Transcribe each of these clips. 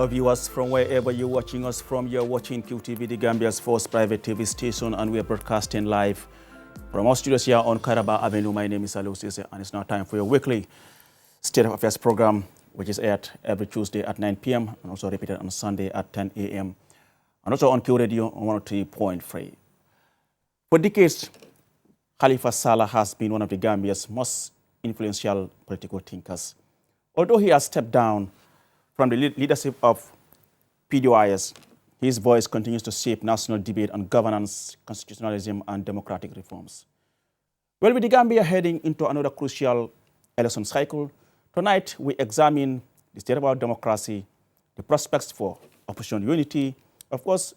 Hello viewers from wherever you're watching us from. You're watching QTV, the Gambia's first private TV station, and we're broadcasting live from our studios here on Karaba Avenue. My name is SALLAH, and it's now time for your weekly State of Affairs program, which is aired every Tuesday at 9 p.m. and also repeated on Sunday at 10 a.m. and also on Q Radio on 103.3. For decades, HALIFA SALLAH has been one of the Gambia's most influential political thinkers. Although he has stepped down from the leadership of PDOIS, his voice continues to shape national debate on governance, constitutionalism, and democratic reforms. Well, with the Gambia heading into another crucial election cycle, tonight we examine the state of our democracy, the prospects for opposition unity, of course,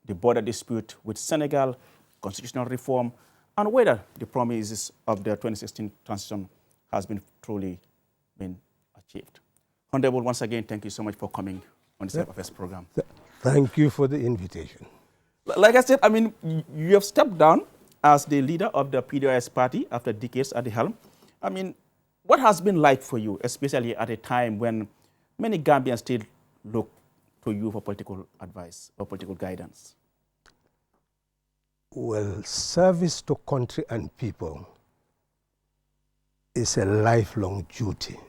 the border dispute with Senegal, constitutional reform, and whether the promises of the 2016 transition has been truly been achieved. Honorable, once again, thank you so much for coming on the State of Affairs program. Thank you for the invitation. Like I said, I mean, you have stepped down as the leader of the PDOIS party after decades at the helm. I mean, what has been like for you, especially at a time when many Gambians still look to you for political advice or political guidance? Well, service to country and people is a lifelong duty.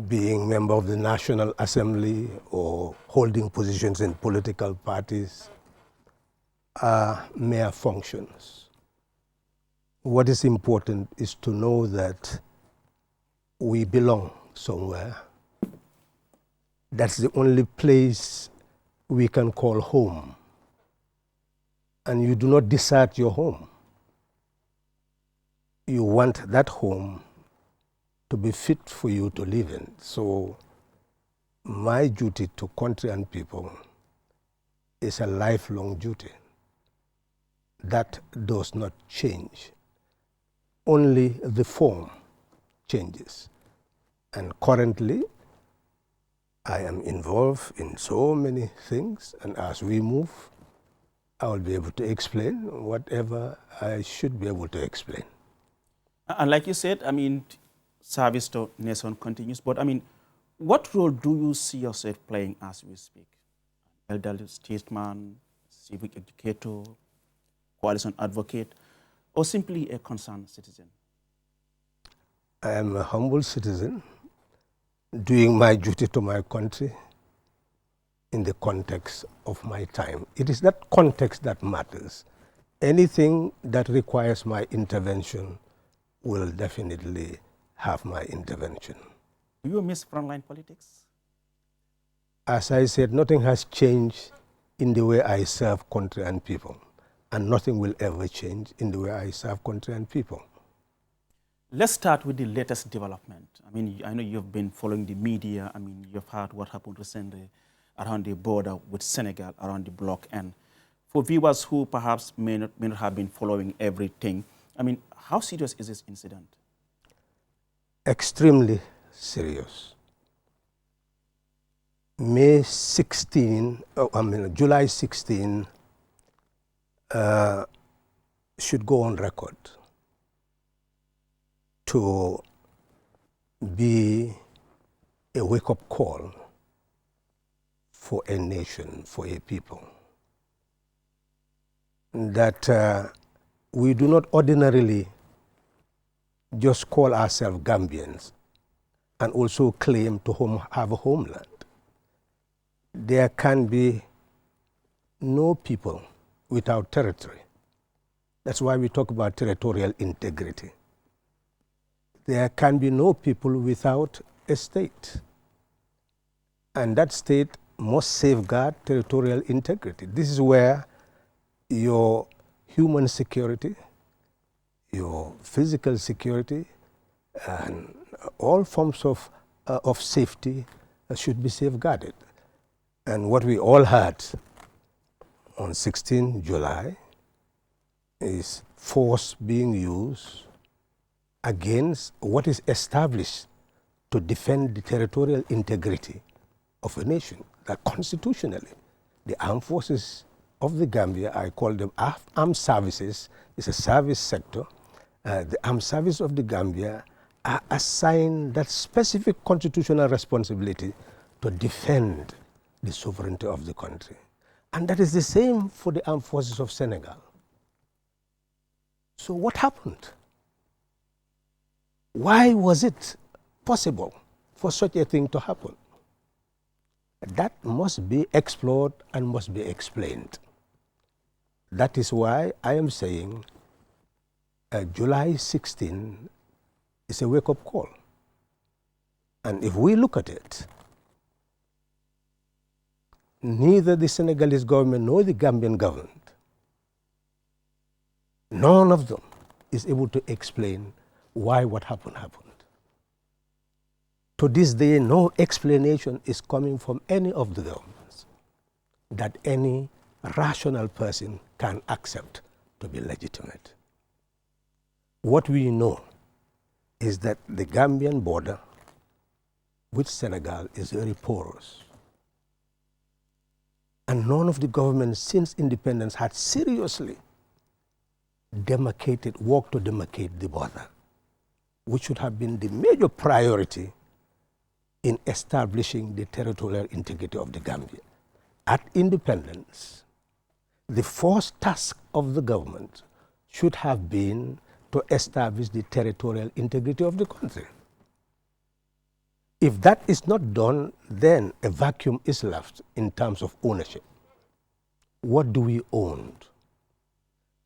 Being member of the National Assembly or holding positions in political parties are mere functions. What is important is to know that we belong somewhere. That's the only place we can call home. And you do not desert your home. You want that home to be fit for you to live in. So my duty to country and people is a lifelong duty. That does not change. Only the form changes. And currently, I am involved in so many things, and as we move, I will be able to explain whatever I should be able to explain. And like you said, I mean, service to nation continues, but I mean, what role do you see yourself playing as we speak? Elderly statesman, civic educator, coalition advocate, or simply a concerned citizen? I am a humble citizen doing my duty to my country in the context of my time. It is that context that matters. Anything that requires my intervention will definitely have my intervention. Do you miss frontline politics? As I said, nothing has changed in the way I serve country and people, and nothing will ever change in the way I serve country and people. Let's start with the latest development. I mean, I know you've been following the media. I mean, you've heard what happened recently around the border with Senegal, around the block. And for viewers who perhaps may not have been following everything, I mean, how serious is this incident? Extremely serious. July 16 should go on record to be a wake-up call for a nation, for a people. That we do not ordinarily just call ourselves Gambians and also claim to have a homeland. There can be no people without territory. That's why we talk about territorial integrity. There can be no people without a state. And that state must safeguard territorial integrity. This is where your human security, your physical security, and all forms of safety should be safeguarded. And what we all heard on 16 July is force being used against what is established to defend the territorial integrity of a nation. That constitutionally, the armed forces of the Gambia, I call them armed services, is a service sector. The armed service of the Gambia are assigned that specific constitutional responsibility to defend the sovereignty of the country. And that is the same for the armed forces of Senegal. So what happened? Why was it possible for such a thing to happen? That must be explored and must be explained. That is why I am saying July 16 is a wake-up call. And if we look at it, neither the Senegalese government nor the Gambian government, none of them is able to explain why what happened happened. To this day, no explanation is coming from any of the governments that any rational person can accept to be legitimate. What we know is that the Gambian border with Senegal is very porous. And none of the governments since independence had seriously worked to demarcate the border, which should have been the major priority in establishing the territorial integrity of the Gambia. At independence, the first task of the government should have been to establish the territorial integrity of the country. If that is not done, then a vacuum is left in terms of ownership. What do we own?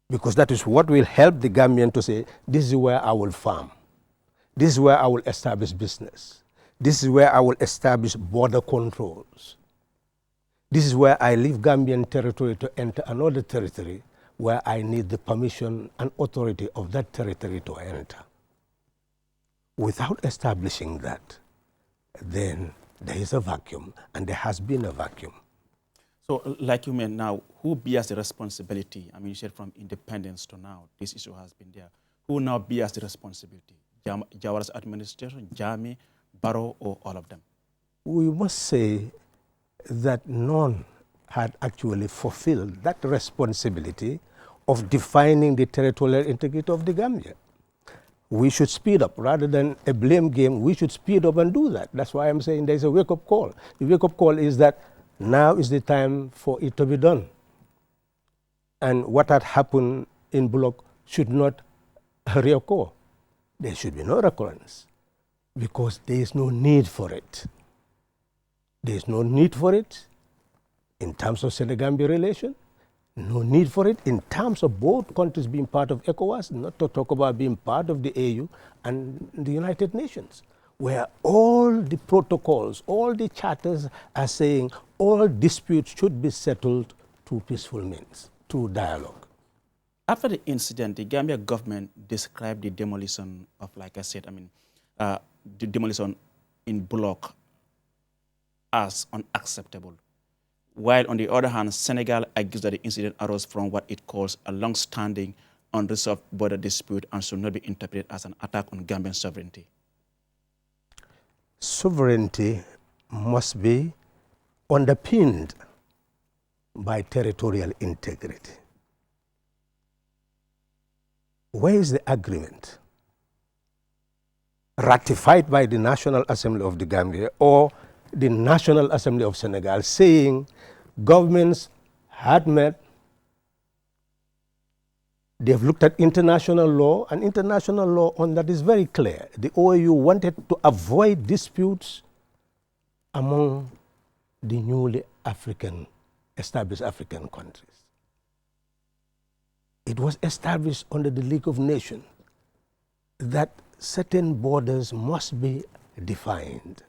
Because that is what will help the Gambian to say, this is where I will farm. This is where I will establish business. This is where I will establish border controls. This is where I leave Gambian territory to enter another territory where I need the permission and authority of that territory to enter. Without establishing that, then there is a vacuum, and there has been a vacuum. So, like you meant now, who bears the responsibility? I mean, you said from independence to now, this issue has been there. Who now bears the responsibility? Jawara's administration, Jami, Barrow, or all of them? We must say that none had actually fulfilled that responsibility of defining the territorial integrity of the Gambia. We should speed up rather than a blame game. We should speed up and do that. That's why I'm saying there's a wake-up call. The wake-up call is that now is the time for it to be done. And what had happened in Bullock should not reoccur. There should be no recurrence because there is no need for it. There is no need for it in terms of Senegambia relation, no need for it in terms of both countries being part of ECOWAS, not to talk about being part of the AU and the United Nations, where all the protocols, all the charters are saying all disputes should be settled through peaceful means, through dialogue. After the incident, the Gambia government described the demolition of, like I said, the demolition in Bullock as unacceptable. While on the other hand, Senegal argues that the incident arose from what it calls a long-standing, unresolved border dispute and should not be interpreted as an attack on Gambian sovereignty. Sovereignty must be underpinned by territorial integrity. Where is the agreement ratified by the National Assembly of the Gambia or the National Assembly of Senegal saying governments had met, they've looked at international law, and international law on that is very clear. The OAU wanted to avoid disputes among the newly established African countries. It was established under the League of Nations that certain borders must be defined.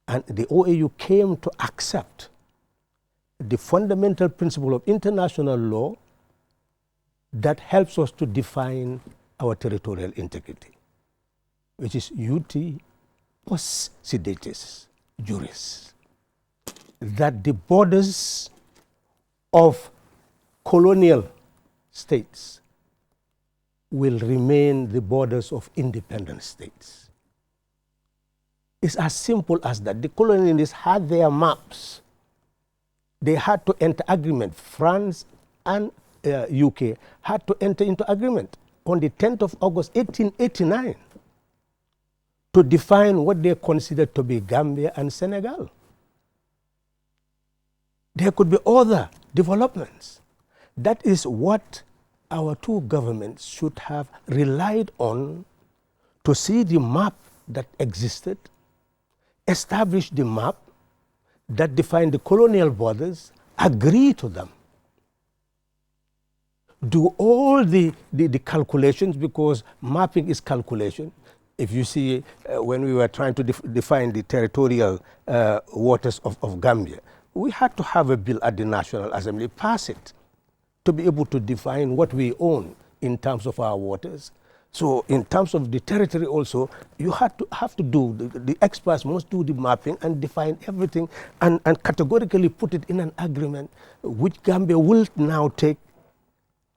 And the OAU came to accept the fundamental principle of international law that helps us to define our territorial integrity, which is ut possidetis juris, that the borders of colonial states will remain the borders of independent states. It's as simple as that. The colonialists had their maps. They had to enter agreement. France and UK had to enter into agreement on the 10th of August, 1889. to define what they consider to be Gambia and Senegal. There could be other developments. That is what our two governments should have relied on to see the map that existed, establish the map that defined the colonial borders, agree to them. Do all the calculations, because mapping is calculation. If you see, when we were trying to define the territorial waters of Gambia, we had to have a bill at the National Assembly, pass it, to be able to define what we own in terms of our waters. So in terms of the territory also, you have to do, the experts must do the mapping and define everything and categorically put it in an agreement which Gambia will now take,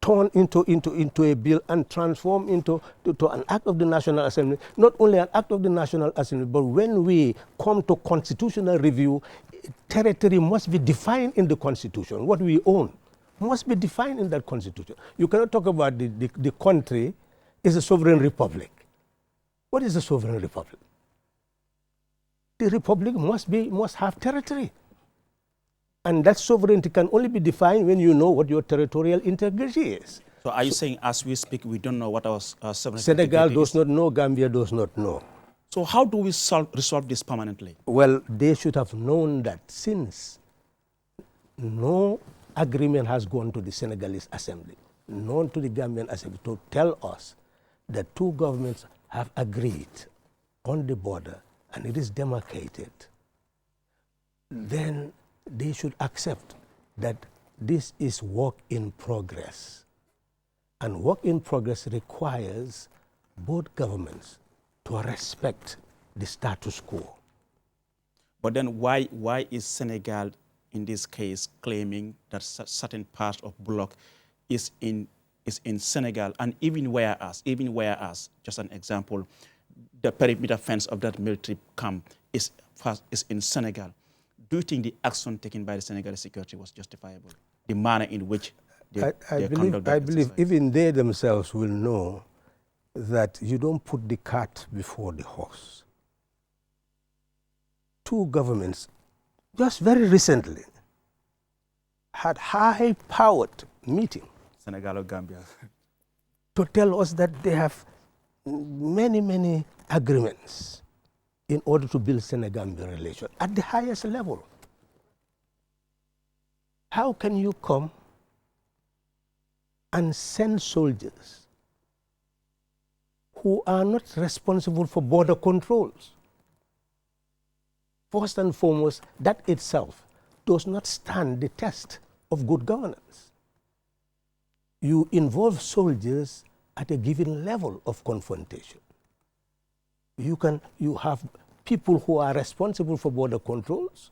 turn into a bill and transform into an act of the National Assembly. Not only an act of the National Assembly, but when we come to constitutional review, territory must be defined in the Constitution. What we own must be defined in that Constitution. You cannot talk about the country is a sovereign republic. What is a sovereign republic? The republic must have territory. And that sovereignty can only be defined when you know what your territorial integrity is. So are you saying, as we speak, we don't know what our sovereignty Senegal does is? not know, Gambia does not know. So how do we resolve this permanently? Well, they should have known that since no agreement has gone to the Senegalese Assembly, none to the Gambian Assembly, to tell us that two governments have agreed on the border and it is demarcated, then they should accept that this is work in progress. And work in progress requires both governments to respect the status quo. But then why is Senegal, in this case, claiming that certain part of bloc is in Senegal, and even whereas, just an example, the perimeter fence of that military camp is in Senegal. Do you think the action taken by the Senegalese security was justifiable? The manner in which they conduct that I believe even they themselves will know that you don't put the cart before the horse. Two governments, just very recently, had high-powered meeting. Senegal or Gambia. To tell us that they have many agreements in order to build Senegambia relations at the highest level. How can you come and send soldiers who are not responsible for border controls? First and foremost, that itself does not stand the test of good governance. You involve soldiers at a given level of confrontation. You have people who are responsible for border controls,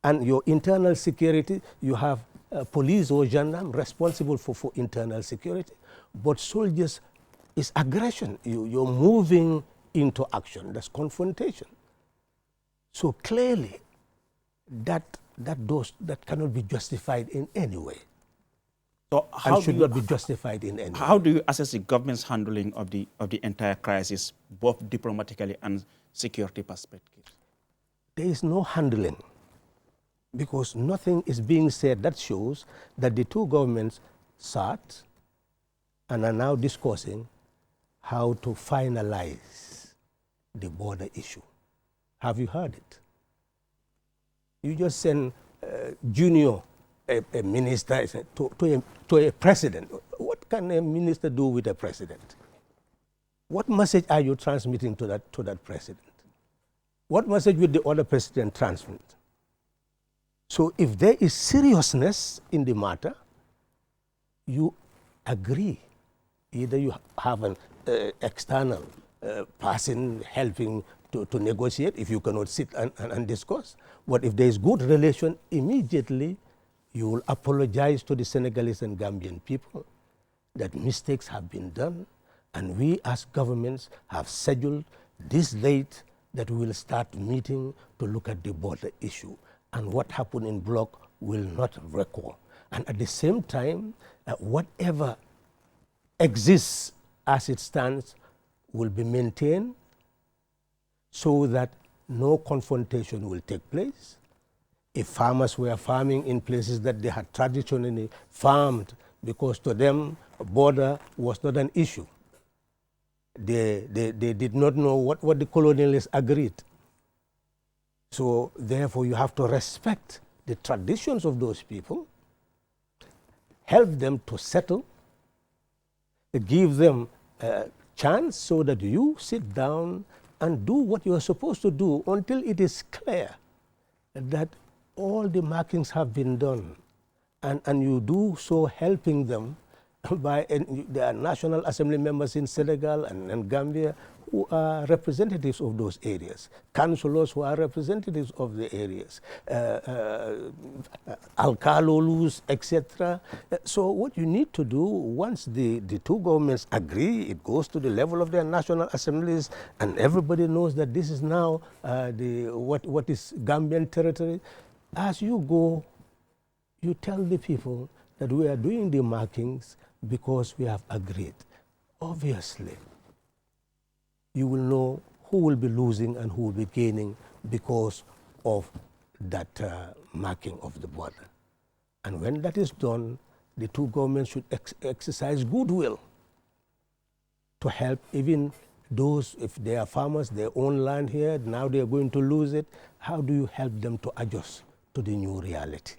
and your internal security, you have police or gendarme responsible for internal security. But soldiers is aggression. You're moving into action. That's confrontation. So clearly, that cannot be justified in any way. So how should not be justified in any way. How do you assess the government's handling of the entire crisis, both diplomatically and security perspective? There is no handling, because nothing is being said that shows that the two governments sat and are now discussing how to finalize the border issue. Have you heard it? You just send junior a minister to a president. What can a minister do with a president? What message are you transmitting to that president? What message will the other president transmit? So if there is seriousness in the matter, you agree. Either you have an external person helping to negotiate if you cannot sit and discuss. But if there is good relation, immediately you will apologize to the Senegalese and Gambian people that mistakes have been done, and we as governments have scheduled this date that we will start meeting to look at the border issue, and what happened in bloc will not recur. And at the same time, whatever exists as it stands will be maintained so that no confrontation will take place. If farmers were farming in places that they had traditionally farmed, because to them a border was not an issue, they did not know what the colonialists agreed. So therefore you have to respect the traditions of those people, help them to settle, give them a chance so that you sit down and do what you are supposed to do until it is clear that all the markings have been done, and you do so helping them by the National Assembly members in Senegal and Gambia who are representatives of those areas, councillors who are representatives of the areas, alcalolus, etc. So what you need to do, once the two governments agree, it goes to the level of their national assemblies, and everybody knows that this is now what is Gambian territory. As you go, you tell the people that we are doing the markings because we have agreed. Obviously, you will know who will be losing and who will be gaining because of that marking of the border. And when that is done, the two governments should exercise goodwill to help even those, if they are farmers, their own land here, now they are going to lose it. How do you help them to adjust to the new reality?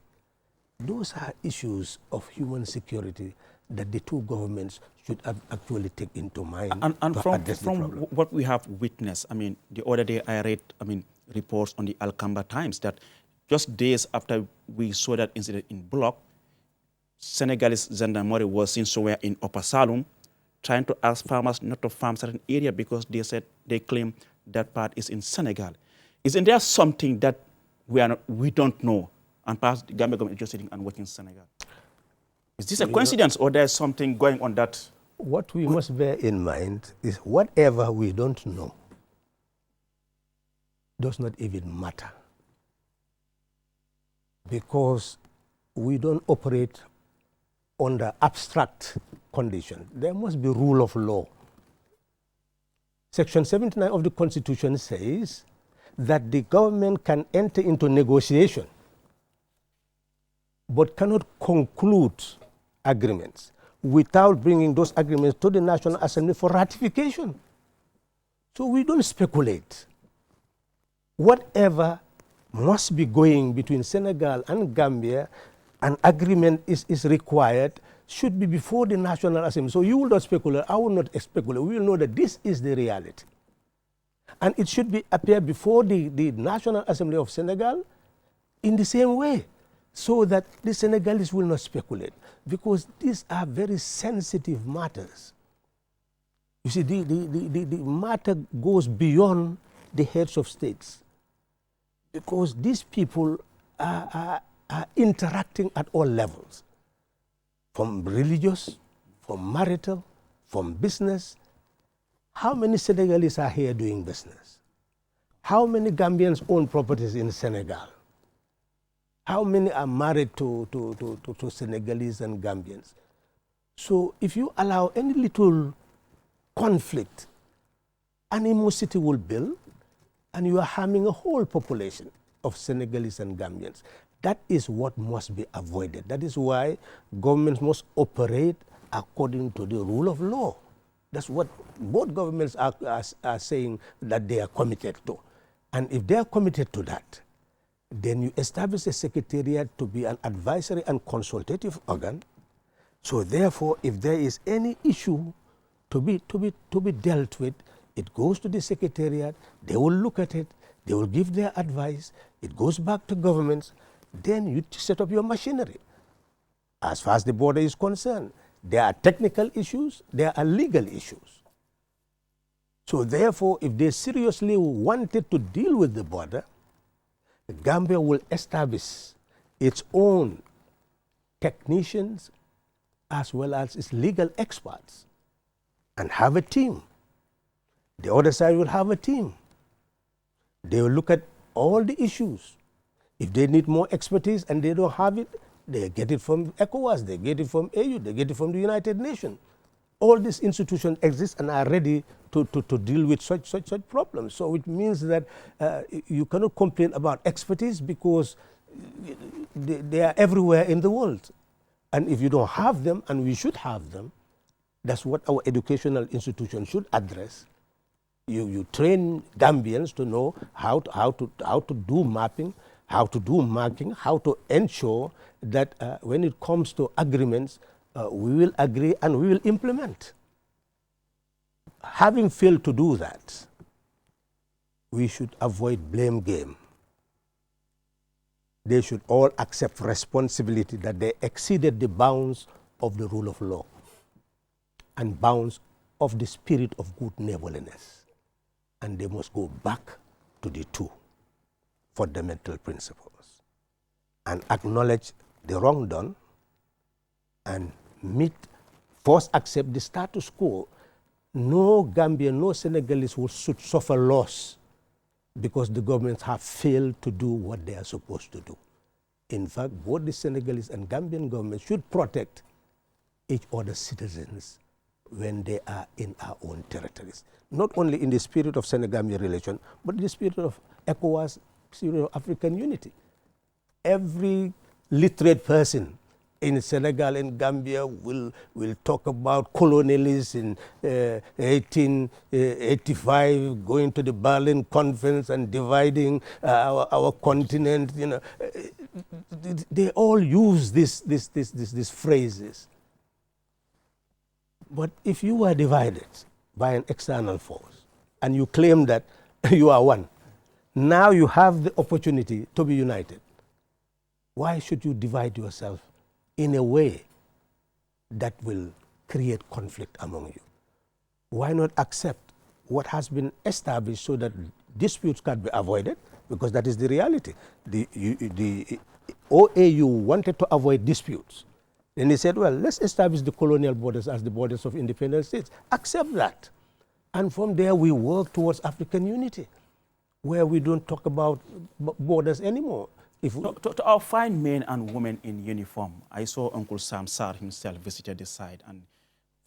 Those are issues of human security that the two governments should actually take into mind. And from what we have witnessed, I mean, the other day I read, reports on the Alcamba Times that just days after we saw that incident in Block, Senegalese gendarmerie was seen somewhere in Upper Saloum trying to ask farmers not to farm certain area because they said they claim that part is in Senegal. Isn't there something that we don't know, and perhaps the Gambia government is just sitting and watching Senegal? Is this a coincidence, or there's something going on that? What we must bear in mind is whatever we don't know does not even matter, because we don't operate under abstract conditions. There must be rule of law. Section 79 of the Constitution says that the government can enter into negotiation but cannot conclude agreements without bringing those agreements to the National Assembly for ratification. So we don't speculate. Whatever must be going between Senegal and Gambia, an agreement is required, should be before the National Assembly. So you will not speculate, I will not speculate. We will know that this is the reality. And it should appear before the National Assembly of Senegal in the same way, so that the Senegalese will not speculate, because these are very sensitive matters. You see, the matter goes beyond the heads of states, because these people are interacting at all levels, from religious, from marital, from business. How many Senegalese are here doing business? How many Gambians own properties in Senegal? How many are married to Senegalese and Gambians? So if you allow any little conflict, animosity will build, and you are harming a whole population of Senegalese and Gambians. That is what must be avoided. That is why governments must operate according to the rule of law. That's what both governments are saying that they are committed to. And if they are committed to that, then you establish a secretariat to be an advisory and consultative organ. So therefore, if there is any issue to be dealt with, it goes to the secretariat, they will look at it, they will give their advice, it goes back to governments, then you set up your machinery. As far as the border is concerned, there are technical issues, there are legal issues. So therefore, if they seriously wanted to deal with the border, Gambia will establish its own technicians as well as its legal experts and have a team. The other side will have a team. They will look at all the issues. If they need more expertise and they don't have it, they get it from ECOWAS, they get it from AU, they get it from the United Nations. All these institutions exist and are ready to deal with such problems. So it means that you cannot complain about expertise because they are everywhere in the world. And if you don't have them, and we should have them, that's what our educational institutions should address. You train Gambians to know how to do mapping, how to do marking, how to ensure that when it comes to agreements, we will agree and we will implement. Having failed to do that, we should avoid blame game. They should all accept responsibility that they exceeded the bounds of the rule of law and bounds of the spirit of good neighborliness. And they must go back to the two fundamental principles and acknowledge the wrong done and first accept the status quo. No Gambian, no Senegalese should suffer loss because the governments have failed to do what they are supposed to do. In fact, both the Senegalese and Gambian governments should protect each other's citizens when they are in our own territories. Not only in the spirit of Senegambia relation, but in the spirit of ECOWAS, spirit of African unity. Every literate person in Senegal and Gambia will talk about colonialism in 1885, going to the Berlin Conference and dividing our continent. You know, they all use these phrases. But if you are divided by an external force and you claim that you are one, now you have the opportunity to be united. Why should you divide yourself in a way that will create conflict among you? Why not accept what has been established so that disputes can be avoided? Because that is the reality. The OAU wanted to avoid disputes. Then they said, well, let's establish the colonial borders as the borders of independent states. Accept that. And from there, we work towards African unity, where we don't talk about borders anymore. To our fine men and women in uniform, I saw Uncle Sam Sarr himself visited the site, and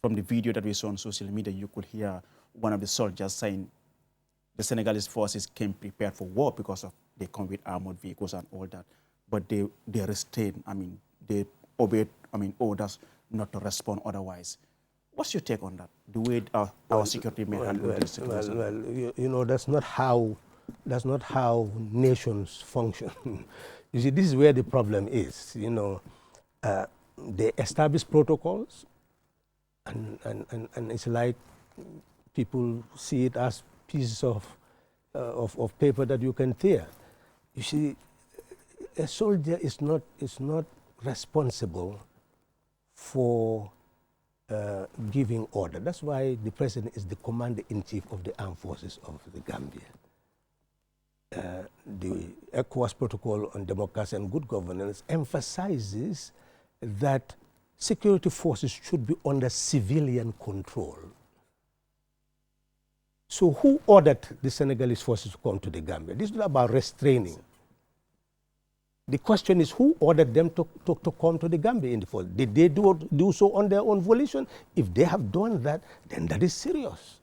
from the video that we saw on social media, you could hear one of the soldiers saying the Senegalese forces came prepared for war because they come with armored vehicles and all that, but they restrained, they obeyed, orders not to respond otherwise. What's your take on that? The way our security men handle this situation? Well, you know, that's not how nations function. You see, this is where the problem is. You know, they establish protocols, and it's like people see it as pieces of paper that you can tear. You see, a soldier is not responsible for giving order. That's why the president is the commander-in-chief of the armed forces of the Gambia. The ECOWAS Protocol on Democracy and Good Governance emphasizes that security forces should be under civilian control. So who ordered the Senegalese forces to come to the Gambia? This is not about restraining. The question is, who ordered them to come to the Gambia in the first? Did they do so on their own volition? If they have done that, then that is serious.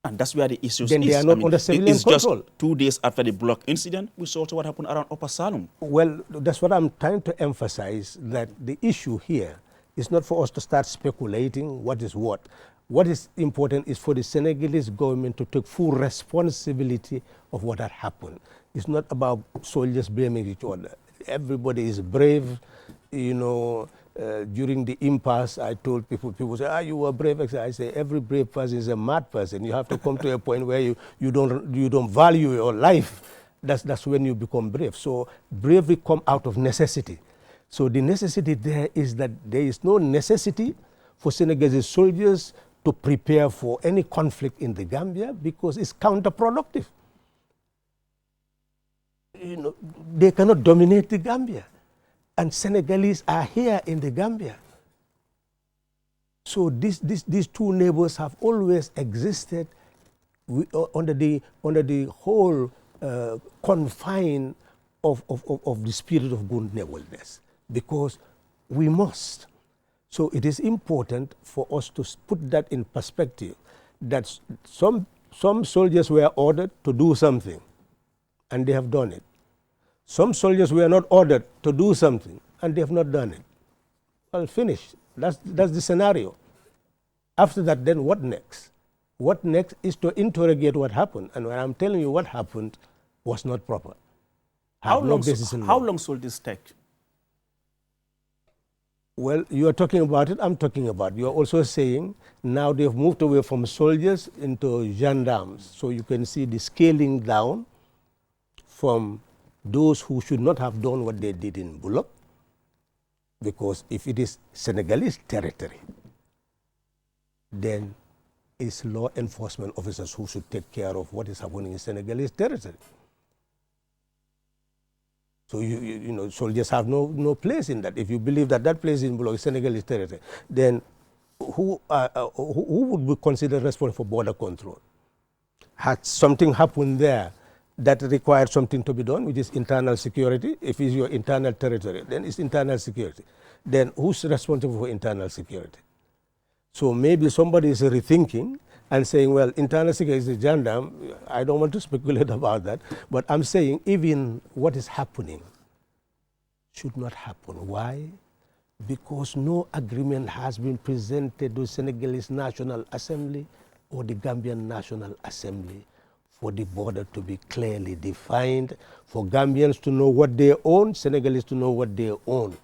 And that's where the issue is. Then they are not under civilian control. Just 2 days after the block incident, we saw what happened around Upper Salum. Well, that's what I'm trying to emphasize, that the issue here is not for us to start speculating what is what. What is important is for the Senegalese government to take full responsibility of what had happened. It's not about soldiers blaming each other. Everybody is brave. You know, during the impasse, I told people say, you were brave. I say, every brave person is a mad person. You have to come to a point where you don't value your life. That's when you become brave. So bravery comes out of necessity. So the necessity there is that there is no necessity for Senegalese soldiers to prepare for any conflict in the Gambia because it's counterproductive. You know, they cannot dominate the Gambia. And Senegalese are here in the Gambia. So these two neighbors have always existed under the whole confine of the spirit of good neighborliness, because we must. So it is important for us to put that in perspective, that some soldiers were ordered to do something, and they have done it. Some soldiers were not ordered to do something, and they have not done it. Well, finished. That's the scenario. After that, then what next? What next is to interrogate what happened. And when I'm telling you what happened was not proper. How long should this take? Well, you are talking about it, I'm talking about it. You are also saying now they've moved away from soldiers into gendarmes. So you can see the scaling down from those who should not have done what they did in Bullock. Because if it is Senegalese territory, then it's law enforcement officers who should take care of what is happening in Senegalese territory. So you know, soldiers have no place in that. If you believe that that place in Bullock is Senegalese territory, then who would be considered responsible for border control? Had something happened there that required something to be done, which is internal security? If it's your internal territory, then it's internal security. Then who's responsible for internal security? So maybe somebody is rethinking and saying, well, internal security is a gendarme. I don't want to speculate about that, but I'm saying even what is happening should not happen. Why? Because no agreement has been presented to Senegalese National Assembly or the Gambian National Assembly for the border to be clearly defined, for Gambians to know what they own, Senegalese to know what they own.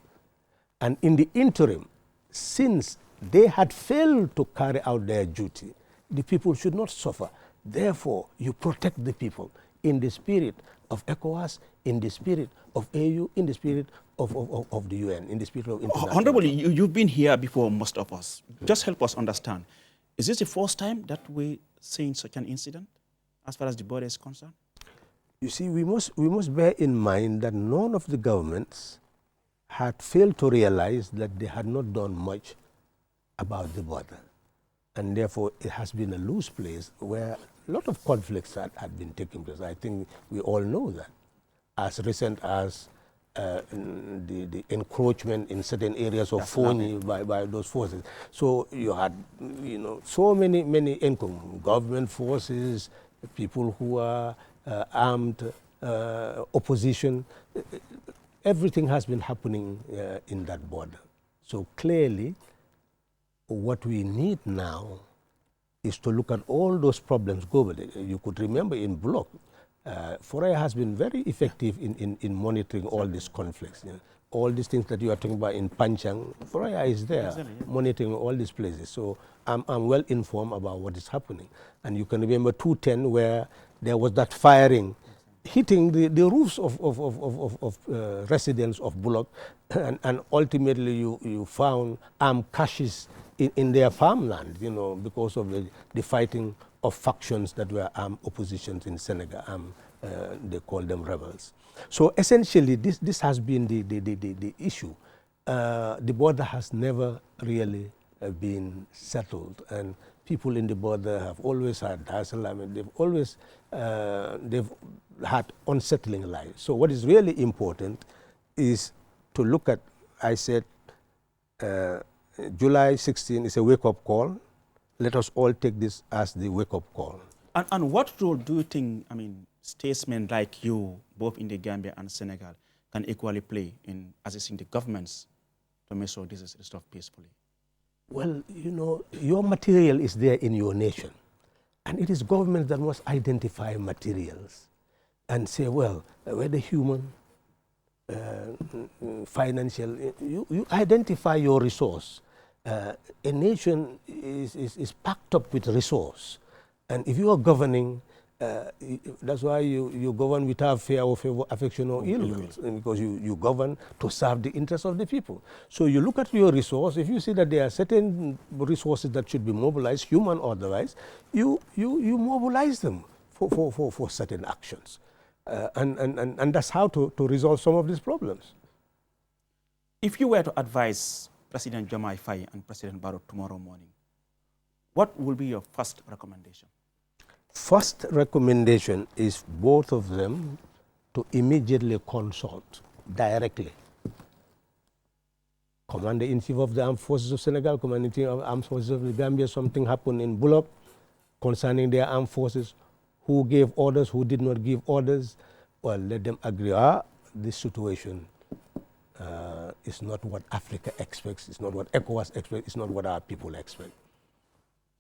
And in the interim, since they had failed to carry out their duty, the people should not suffer. Therefore, you protect the people in the spirit of ECOWAS, in the spirit of AU, in the spirit of the UN, in the spirit of international. Honorable, you've been here before most of us. Just help us understand. Is this the first time that we're seeing such an incident as far as the border is concerned? You see, we must bear in mind that none of the governments had failed to realize that they had not done much about the border. And therefore, it has been a loose place where a lot of conflicts had been taking place. I think we all know that. As recent as the encroachment in certain areas of Foni by those forces. So you had, you know, so many government forces, people who are armed, opposition. Everything has been happening in that border. So clearly, what we need now is to look at all those problems globally. You could remember in Bullock, Foray has been very effective in monitoring all these conflicts. You know, all these things that you are talking about in Panchang, Foray is there monitoring all these places. So I'm well informed about what is happening. And you can remember 210 where there was that firing hitting the roofs of residents of Bullock, and ultimately you found armed caches in their farmland, you know, because of the fighting of factions that were armed oppositions in Senegal. They call them rebels. So essentially, this has been the issue. The border has never really been settled, and people in the border have always had hassle. I mean, they've always they've had unsettling lives. So what is really important is to look at, I said, July 16 is a wake-up call. Let us all take this as the wake-up call. And what role do you think, I mean, statesmen like you, both in the Gambia and Senegal, can equally play in assisting the governments to make sure this is resolved peacefully? Well, you know, your material is there in your nation. And it is governments that must identify materials and say, well, whether human, financial, you identify your resource. A nation is packed up with resource. And if you are governing, that's why you govern without fear or favor, affection or ill will, because you govern to serve the interests of the people. So you look at your resource. If you see that there are certain resources that should be mobilized, human or otherwise, you mobilize them for certain actions. And that's how to resolve some of these problems. If you were to advise President Diomaye Faye and President Barrow tomorrow morning, what will be your first recommendation? First recommendation is both of them to immediately consult directly Commander-in-Chief of the Armed Forces of Senegal, Commander-in-Chief of the Armed Forces of the Gambia. Something happened in Bullock. concerning their armed forces, who gave orders, who did not give orders. Well, let them agree, this situation is not what Africa expects, it's not what ECOWAS expects, it's not what our people expect.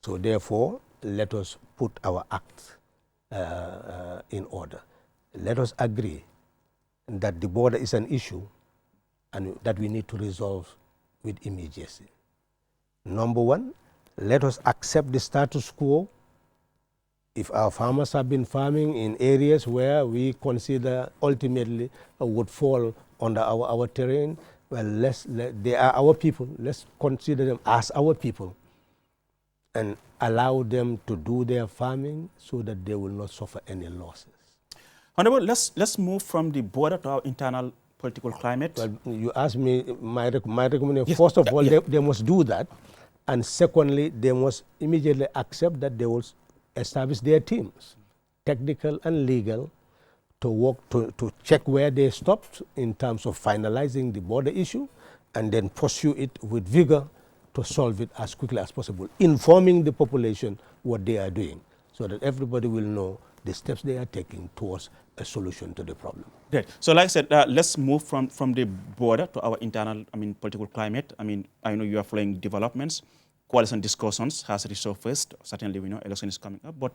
So therefore, let us put our acts in order. Let us agree that the border is an issue and that we need to resolve with immediacy. Number one, let us accept the status quo. If our farmers have been farming in areas where we consider ultimately would fall under our terrain, well, they are our people. Let's consider them as our people and allow them to do their farming so that they will not suffer any losses. Honorable, let's move from the border to our internal political climate. Well, you asked me my recommendation. Yes. First of all, they must do that. And secondly, they must immediately accept that they will establish their teams, technical and legal, to work to check where they stopped in terms of finalizing the border issue and then pursue it with vigor to solve it as quickly as possible, informing the population what they are doing so that everybody will know the steps they are taking towards a solution to the problem. Great. So like I said, let's move from the border to our internal, political climate. I know you are following developments. Coalition discussions has resurfaced. Certainly we know election is coming up, but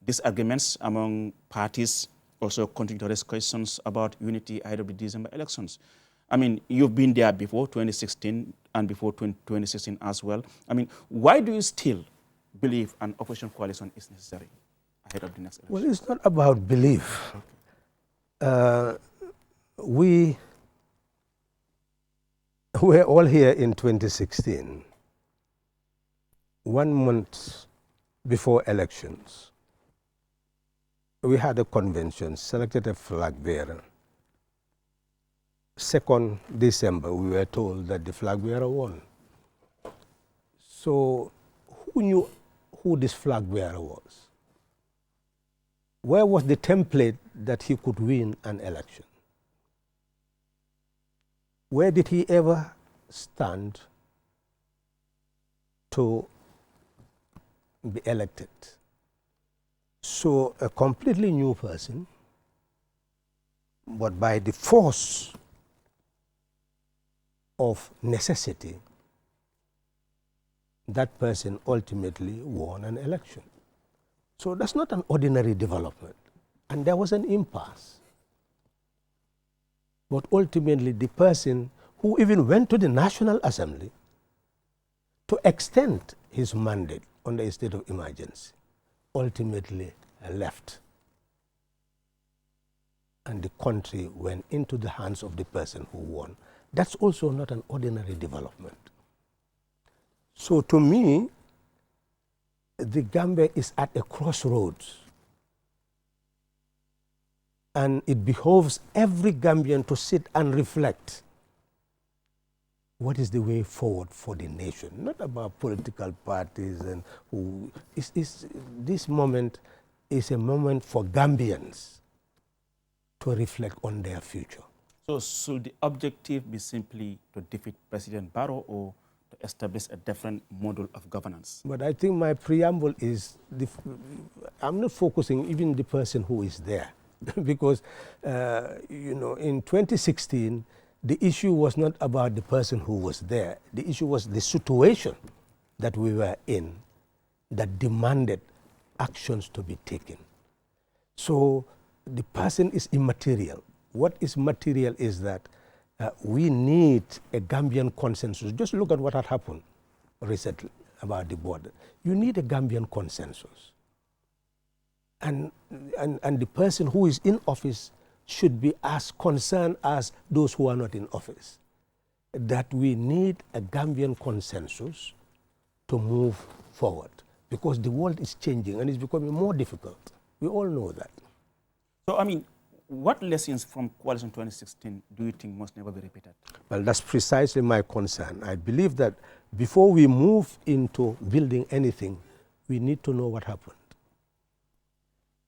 disagreements among parties also continue to raise questions about unity ahead of the December elections. You've been there before 2016 and before 2016 as well. Why do you still believe an opposition coalition is necessary ahead of the next election? Well, it's not about belief. We were all here in 2016, 1 month before elections. We had a convention, selected a flag bearer. 2nd December, we were told that the flag bearer won. So who knew who this flag bearer was? Where was the template that he could win an election? Where did he ever stand to be elected? So a completely new person, but by the force of necessity, that person ultimately won an election. So that's not an ordinary development. And there was an impasse. But ultimately, the person who even went to the National Assembly to extend his mandate under a state of emergency ultimately left. And the country went into the hands of the person who won. That's also not an ordinary development. So to me, the Gambia is at a crossroads. And it behoves every Gambian to sit and reflect. What is the way forward for the nation? Not about political parties and who. This moment is a moment for Gambians to reflect on their future. So should the objective be simply to defeat President Barrow or to establish a different model of governance? But I think my preamble is, I'm not focusing even the person who is there. Because, in 2016, the issue was not about the person who was there. The issue was the situation that we were in that demanded actions to be taken. So the person is immaterial. What is material is that we need a Gambian consensus. Just look at what had happened recently about the border. You need a Gambian consensus. And the person who is in office should be as concerned as those who are not in office. That we need a Gambian consensus to move forward because the world is changing and it's becoming more difficult. We all know that. So, what lessons from Coalition 2016 do you think must never be repeated? Well, that's precisely my concern. I believe that before we move into building anything, we need to know what happened.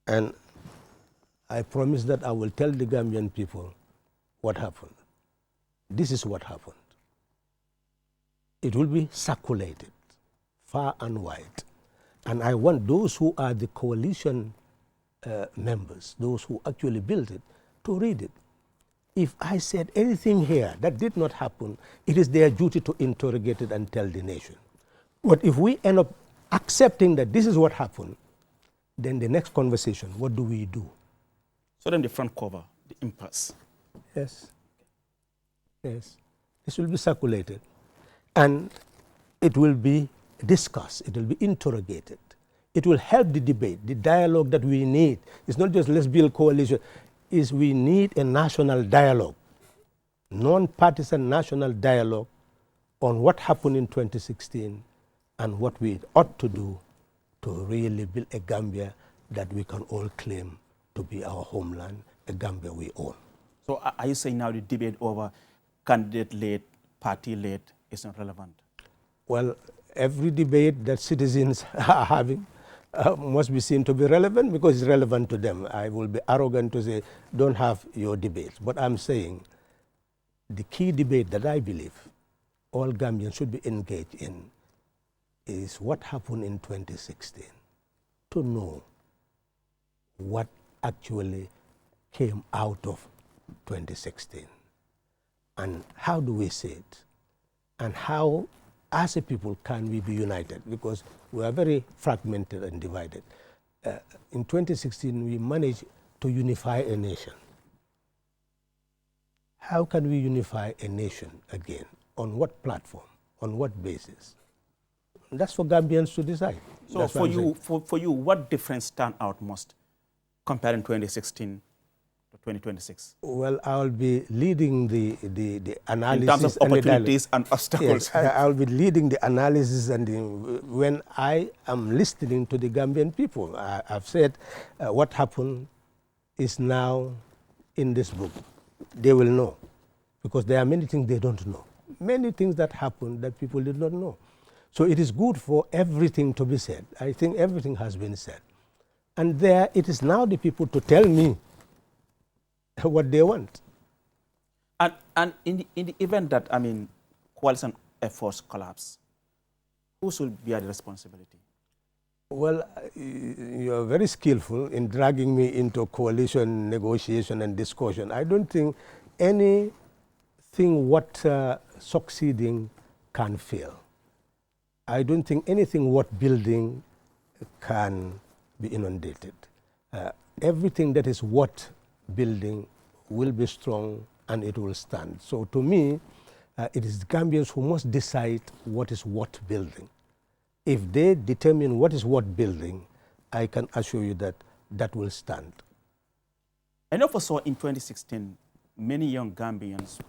And I promise that I will tell the Gambian people what happened. This is what happened. It will be circulated far and wide. And I want those who are the coalition members, those who actually built it, to read it. If I said anything here that did not happen, it is their duty to interrogate it and tell the nation. But if we end up accepting that this is what happened, then the next conversation, what do we do? So then the front cover, the impasse. Yes. Yes. This will be circulated. And it will be discussed. It will be interrogated. It will help the debate, the dialogue that we need. It's not just let's build coalition. Is we need a national dialogue, non-partisan national dialogue on what happened in 2016 and what we ought to do to really build a Gambia that we can all claim to be our homeland, a Gambia we own. So are you saying now the debate over candidate-led, party-led is not relevant? Well, every debate that citizens are having must be seen to be relevant because it's relevant to them. I will be arrogant to say, don't have your debates. But I'm saying the key debate that I believe all Gambians should be engaged in is what happened in 2016, to know what actually came out of 2016 and how do we see it and how as a people can we be united, because we are very fragmented and divided. In 2016 we managed to unify a nation. How can we unify a nation again? On what platform? On what basis? That's for Gambians to decide. So for you, what difference stand out most comparing 2016 to 2026? Well, I'll be leading the analysis. In terms of opportunities and obstacles. Yes, I'll be leading the analysis, and when I am listening to the Gambian people, I've said what happened is now in this book. They will know, because there are many things they don't know. Many things that happened that people did not know. So it is good for everything to be said. I think everything has been said. And there it is now the people to tell me what they want. And in the event that, I mean, coalition efforts collapse, who should bear the responsibility? Well, you're very skillful in dragging me into coalition negotiation and discussion. I don't think anything worth succeeding can fail. I don't think anything worth building can be inundated. Everything that is worth building will be strong and it will stand. So to me, it is Gambians who must decide what is worth building. If they determine what is worth building, I can assure you that that will stand. I know for sure in 2016, many young Gambians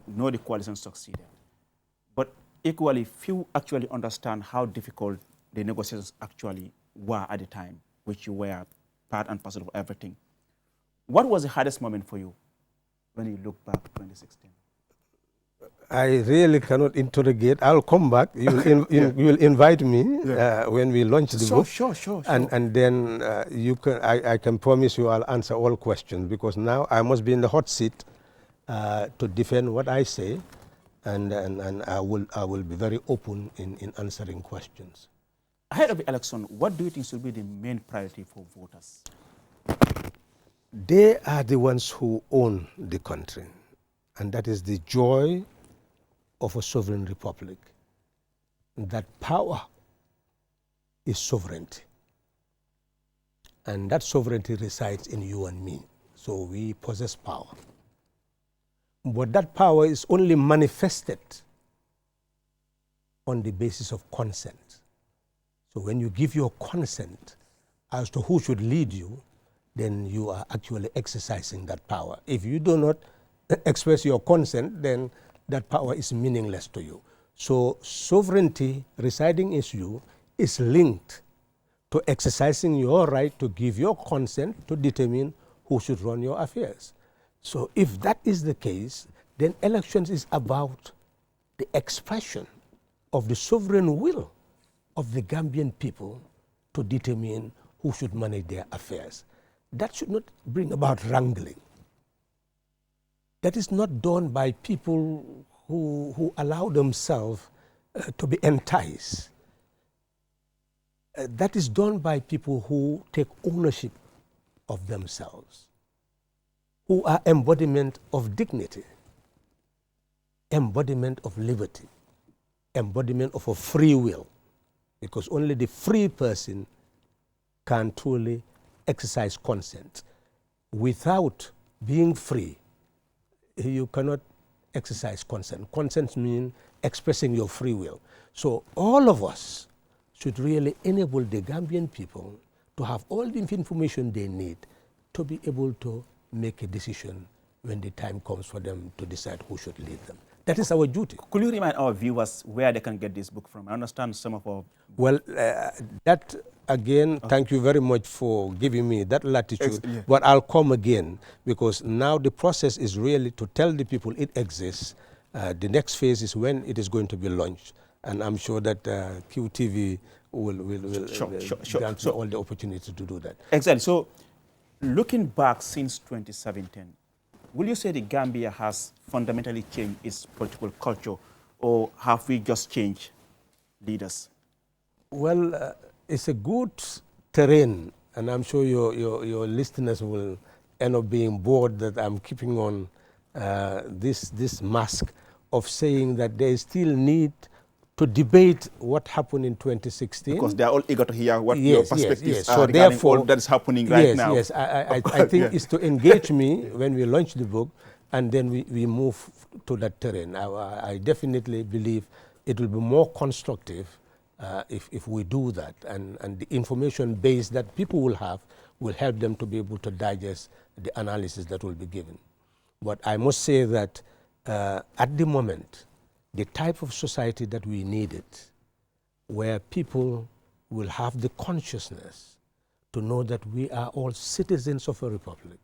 know the coalition succeeded, but equally few actually understand how difficult the negotiations actually were at the time, which you were part and parcel of everything. What was the hardest moment for you when you look back at 2016? I really cannot interrogate. I'll come back. You will invite me when we launch the book. Sure. And then I can promise you I'll answer all questions, because now I must be in the hot seat to defend what I say, and I will be very open in answering questions. Ahead of the election, what do you think should be the main priority for voters? They are the ones who own the country, and that is the joy of a sovereign republic. That power is sovereignty, and that sovereignty resides in you and me. So we possess power. But that power is only manifested on the basis of consent. So when you give your consent as to who should lead you, then you are actually exercising that power. If you do not express your consent, then that power is meaningless to you. So sovereignty residing in you is linked to exercising your right to give your consent to determine who should run your affairs. So if that is the case, then elections is about the expression of the sovereign will of the Gambian people to determine who should manage their affairs. That should not bring about wrangling. That is not done by people who allow themselves to be enticed. that is done by people who take ownership of themselves, who are embodiment of dignity, embodiment of liberty, embodiment of a free will, because only the free person can truly exercise consent. Without being free, you cannot exercise consent. Consent means expressing your free will. So all of us should really enable the Gambian people to have all the information they need to be able to make a decision when the time comes for them to decide who should lead them. That is our duty. Could you remind our viewers where they can get this book from? I understand some of our... Well, that again, thank you very much for giving me that latitude, yeah. But I'll come again, because now the process is really to tell the people it exists. The next phase is when it is going to be launched, and I'm sure that QTV will grant me all the opportunity to do that. Exactly. So, looking back since 2017, will you say the Gambia has fundamentally changed its political culture, or have we just changed leaders? Well, it's a good terrain, and I'm sure your listeners will end up being bored that I'm keeping on this mask of saying that there is still need to debate what happened in 2016. Because they're all eager to hear what your perspectives are so regarding therefore, all that is happening right now. Yes, I think it's to engage me when we launch the book, and then we move to that terrain. I definitely believe it will be more constructive if we do that, and the information base that people will have will help them to be able to digest the analysis that will be given. But I must say that at the moment, the type of society that we needed, where people will have the consciousness to know that we are all citizens of a republic.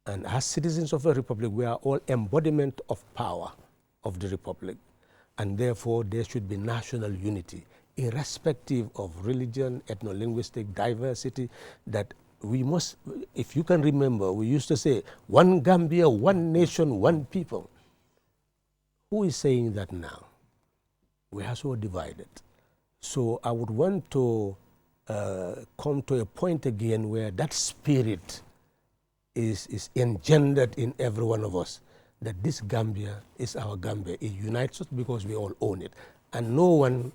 And as citizens of a republic, we are all embodiment of power of the republic. And therefore, there should be national unity, irrespective of religion, ethno-linguistic diversity, that we must, if you can remember, we used to say, one Gambia, one nation, one people. Who is saying that now? We are so divided. So I would want to come to a point again where that spirit is engendered in every one of us, that this Gambia is our Gambia. It unites us because we all own it. And no one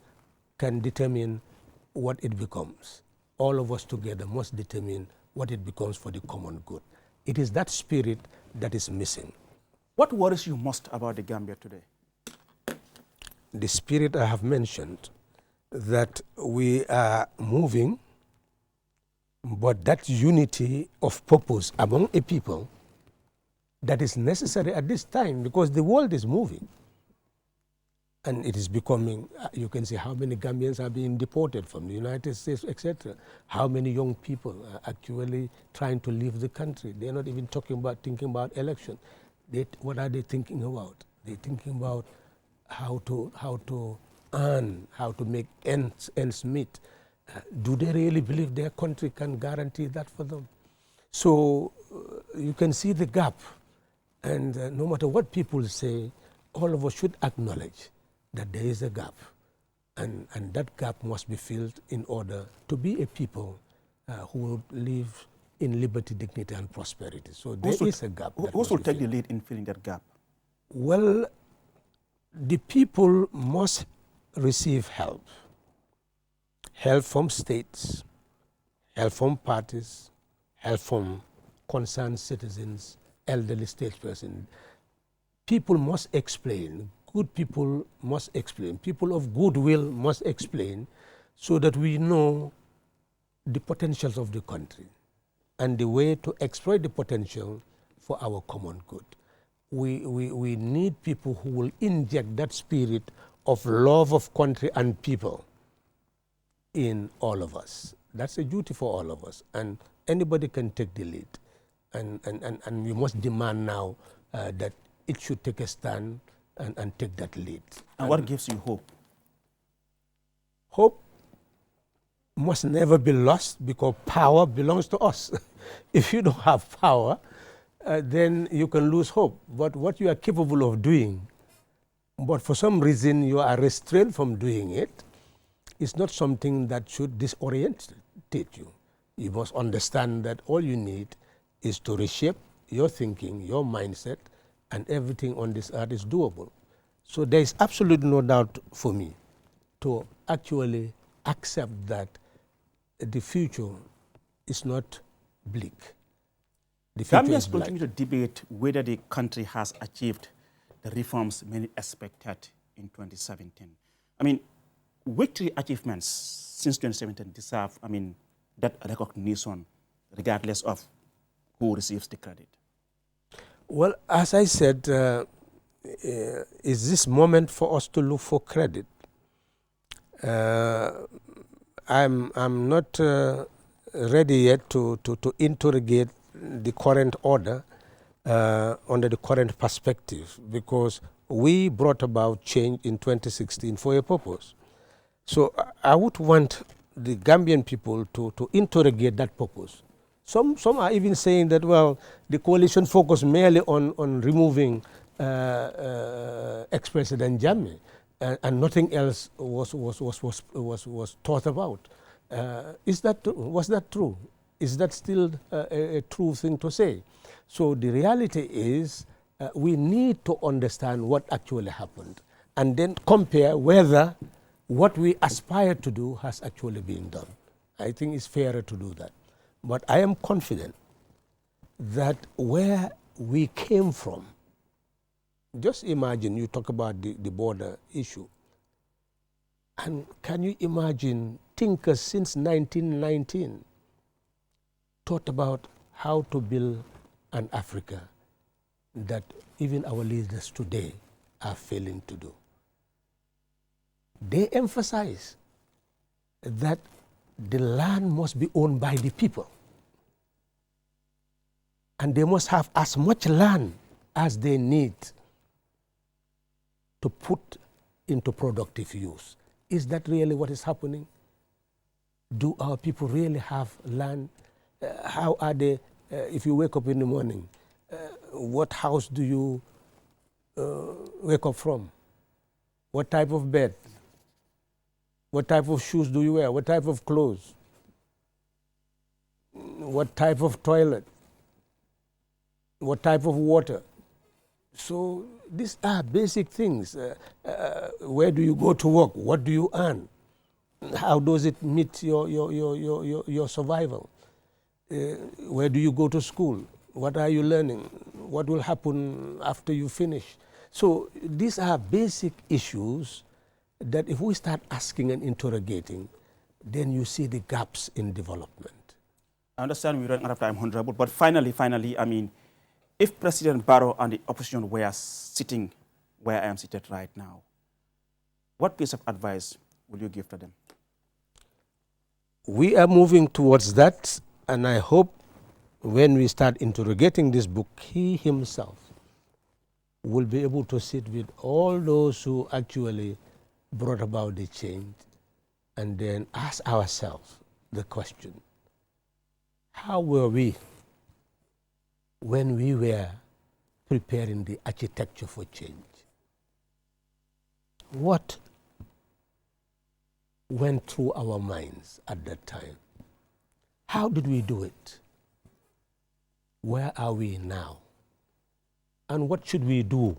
can determine what it becomes. All of us together must determine what it becomes for the common good. It is that spirit that is missing. What worries you most about the Gambia today? The spirit I have mentioned, that we are moving, but that unity of purpose among a people that is necessary at this time, because the world is moving. And it is becoming, you can see how many Gambians are being deported from the United States, etc. How many young people are actually trying to leave the country. They're not even thinking about election. What are they thinking about? They're thinking about how to earn, how to make ends meet. Do they really believe their country can guarantee that for them? So you can see the gap. And no matter what people say, all of us should acknowledge that there is a gap, and that gap must be filled in order to be a people who will live in liberty, dignity, and prosperity. So there is a gap. Who will take the lead in filling that gap? Well, the people must receive help. Help from states, help from parties, help from concerned citizens, elderly statespersons. People must explain. Good people must explain. People of goodwill must explain, so that we know the potentials of the country and the way to exploit the potential for our common good. We need people who will inject that spirit of love of country and people in all of us. That's a duty for all of us, and anybody can take the lead. And we must demand now that it should take a stand and take that lead. And what gives you hope? Hope must never be lost, because power belongs to us. If you don't have power, then you can lose hope. But what you are capable of doing, but for some reason you are restrained from doing it, is not something that should disorient you. You must understand that all you need is to reshape your thinking, your mindset, and everything on this earth is doable. So there is absolutely no doubt for me to actually accept that the future is not bleak. The future is Gambians bright. continue to debate whether the country has achieved the reforms many expected in 2017. I mean, victory achievements since 2017 deserve, that recognition, regardless of who receives the credit. Well, as I said, is this moment for us to look for credit? I'm not ready yet to interrogate the current order under the current perspective, because we brought about change in 2016 for a purpose. So I would want the Gambian people to interrogate that purpose. Some are even saying that, well, the coalition focused merely on removing ex-President Jammeh, and nothing else was thought about. Was that true? Is that still a true thing to say? So the reality is we need to understand what actually happened and then compare whether what we aspire to do has actually been done. I think it's fairer to do that. But I am confident that where we came from, just imagine, you talk about the border issue, and can you imagine thinkers since 1919 thought about how to build an Africa that even our leaders today are failing to do. They emphasize that the land must be owned by the people, and they must have as much land as they need to put into productive use. Is that really what is happening? Do our people really have land? How are they, if you wake up in the morning, what house do you wake up from? What type of bed? What type of shoes do you wear? What type of clothes? What type of toilet? What type of water? So these are basic things. Where do you go to work? What do you earn? How does it meet your survival? Where do you go to school? What are you learning? What will happen after you finish? So these are basic issues that if we start asking and interrogating, then you see the gaps in development. I understand we're running out of time, Honorable, but finally, if President Barrow and the opposition were sitting where I am seated right now, what piece of advice will you give to them? We are moving towards that, and I hope when we start interrogating this book, he himself will be able to sit with all those who actually brought about the change and then ask ourselves the question, how were we when we were preparing the architecture for change? What went through our minds at that time? How did we do it? Where are we now? And what should we do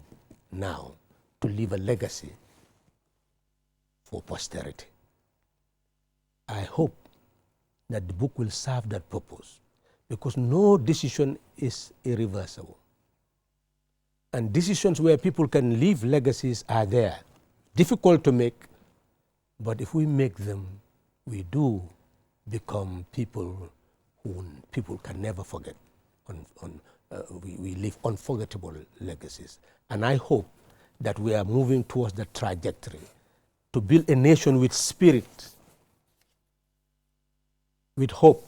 now to leave a legacy for posterity? I hope that the book will serve that purpose, because no decision is irreversible. And decisions where people can leave legacies are there. Difficult to make, but if we make them, we do become people who people can never forget. We leave unforgettable legacies. And I hope that we are moving towards that trajectory to build a nation with spirit, with hope,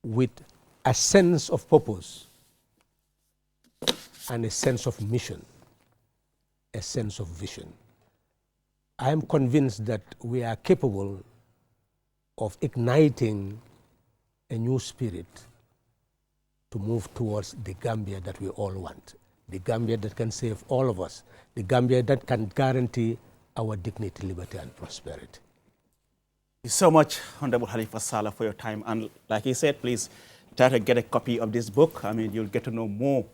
with a sense of purpose and a sense of mission, a sense of vision. I am convinced that we are capable of igniting a new spirit to move towards the Gambia that we all want, the Gambia that can save all of us, the Gambia that can guarantee our dignity, liberty, and prosperity. Thank you so much, Honorable HALIFA SALLAH, for your time. And like he said, please try to get a copy of this book. I mean, you'll get to know more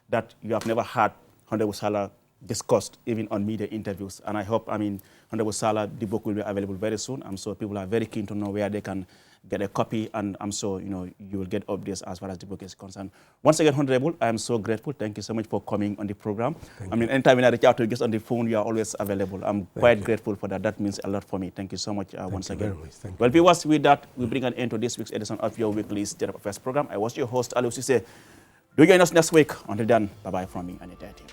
that you have never had Honorable SALLAH discussed, even on media interviews. And I hope, I mean, Honorable SALLAH, the book will be available very soon. I'm sure people are very keen to know where they can get a copy, and I'm sure, you know, you will get updates as far as the book is concerned. Once again, Honorable, I am so grateful. Thank you so much for coming on the program. I mean, anytime when I reach out to you just on the phone, you are always available. I'm quite grateful for that. That means a lot for me. Thank you so much once again. Very much. Thank Well, viewers, with that, we bring an end to this week's edition of your weekly State of Affairs program. I was your host, Ali Sise. Do join us next week. Until then, bye-bye from me and the entire team.